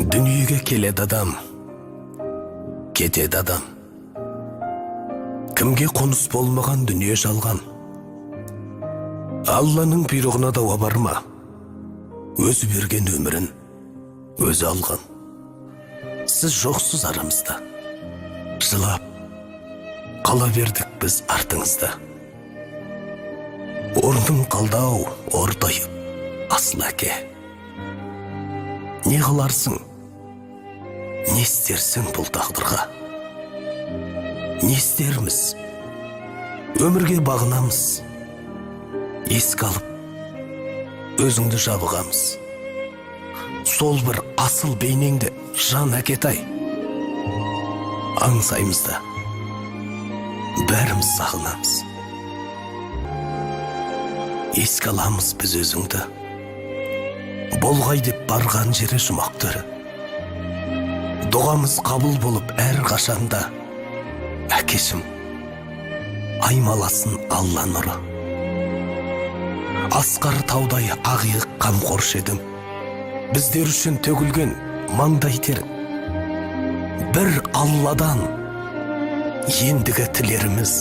Дүниеге келеді адам, кетеді адам. Кімге қоныс болмаған дүние жалған. Алланың бұйрығына дауа барма, өзі берген өмірін өзі алған. Сіз жоқсыз арамызда, жылап қала бердік біз артыңызда. Орның қалдау, ортайып, асыл әке. Не қыларсың, не істерсің бұл тағдырға? Не істерміз, өмірге бағынамыз, еске алып, өзіңді жабығамыз. Сол бір асыл бейнеңді жан әкетай, аңсаймыз да, бәріміз сағынамыз. Еске аламыз біз өзіңді, болғай деп барған жері жұмақтары. Дұғамыз қабыл болып әр қашанда, әкешім, аймаласын Алла нұры. Асқар таудай ақиық қамқоршы едің, біздер үшін төгілген маңдай тер. Бір Алладан ендігі тілеріміз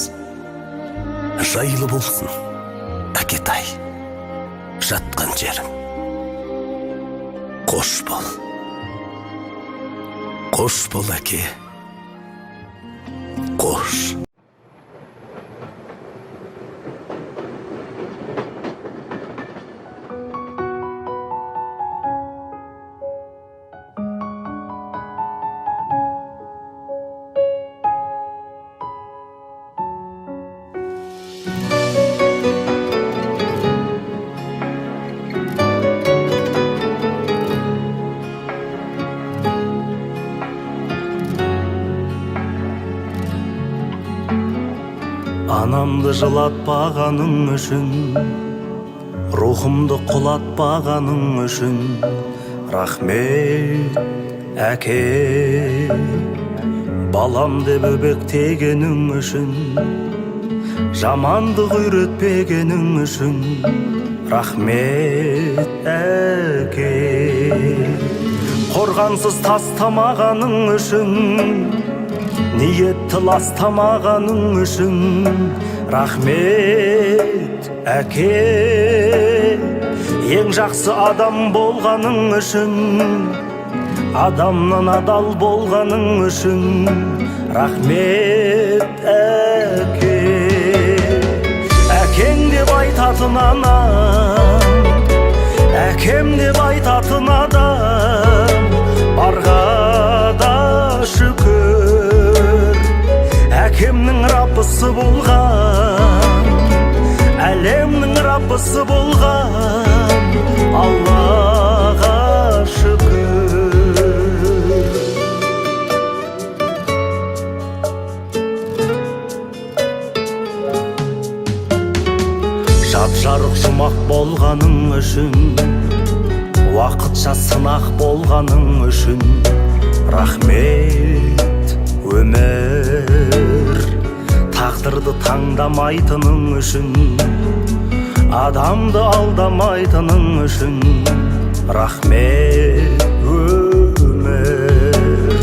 жайлы болсын, әкетай, жатқан жерім. Қош бол әке, қош. Анамды жылатпағаның үшін, рухымды құлатпағаның үшін, рахмет әке. Балам деп өбектегенің үшін, жамандық үйретпегенің үшін, рахмет әке. Қорғансыз тастамағаның үшін, ниетті ластамағаның үшін, рахмет әке. Ең жақсы адам болғаның үшін, адамнан адал болғаның үшін, рахмет әке. Әкең деп айтатын анам, әкем деп айтатын адам, барға да шүкір. Әкемнің раббысы болған, әлемнің раббысы болған, Аллаға шүкір. Жап-жарық жұмақ болғаның үшін, уақыт қанша сынақ болғаның үшін рахмет өмір. Тағдырды таңдамайтының үшін, адамды алдамайтының үшін рахмет өмір.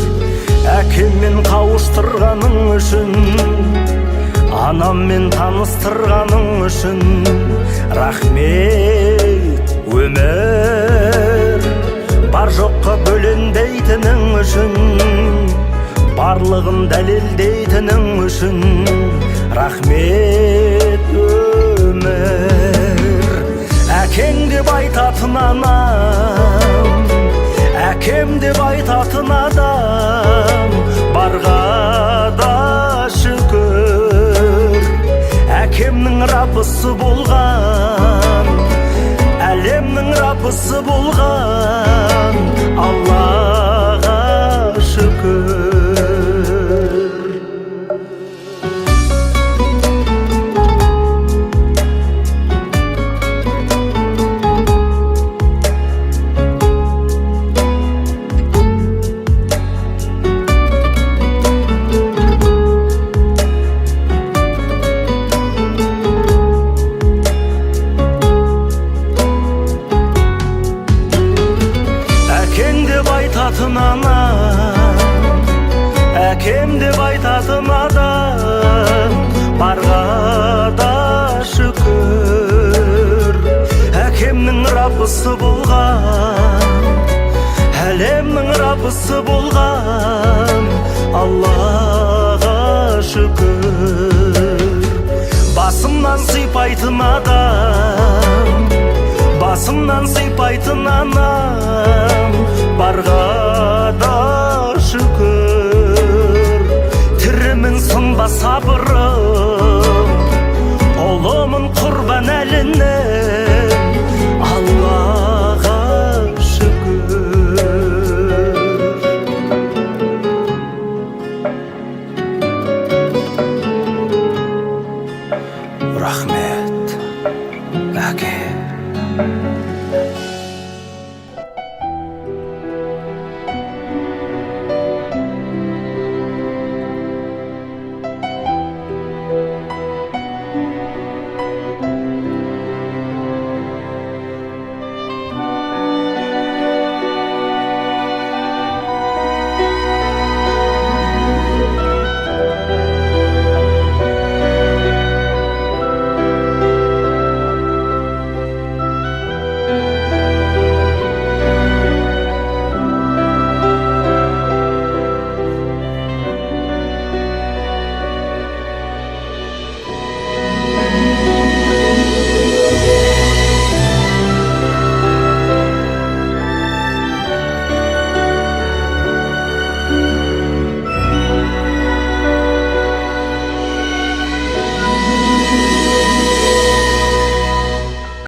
Әкеммен қауыштырғаның үшін, анаммен таныстырғаның үшін рахмет өмір. Бар жоққа бөленбейтінің үшін, барлығын дәлелдейтінің үшін рахмет өмір. Әкең деп айтатын анам, әкем деп айтатын адам, барға да шүкір. Әкемнің раббысы болған, әлемнің раббысы болған Аллаға шүкір. Әкем деп айтатын адам, барға да шүкір. Әкемнің раббысы болған, әлемнің раббысы болған Аллаға шүкір. Басымнан сыйпайтын адам, басымнан сыйпайтын анам,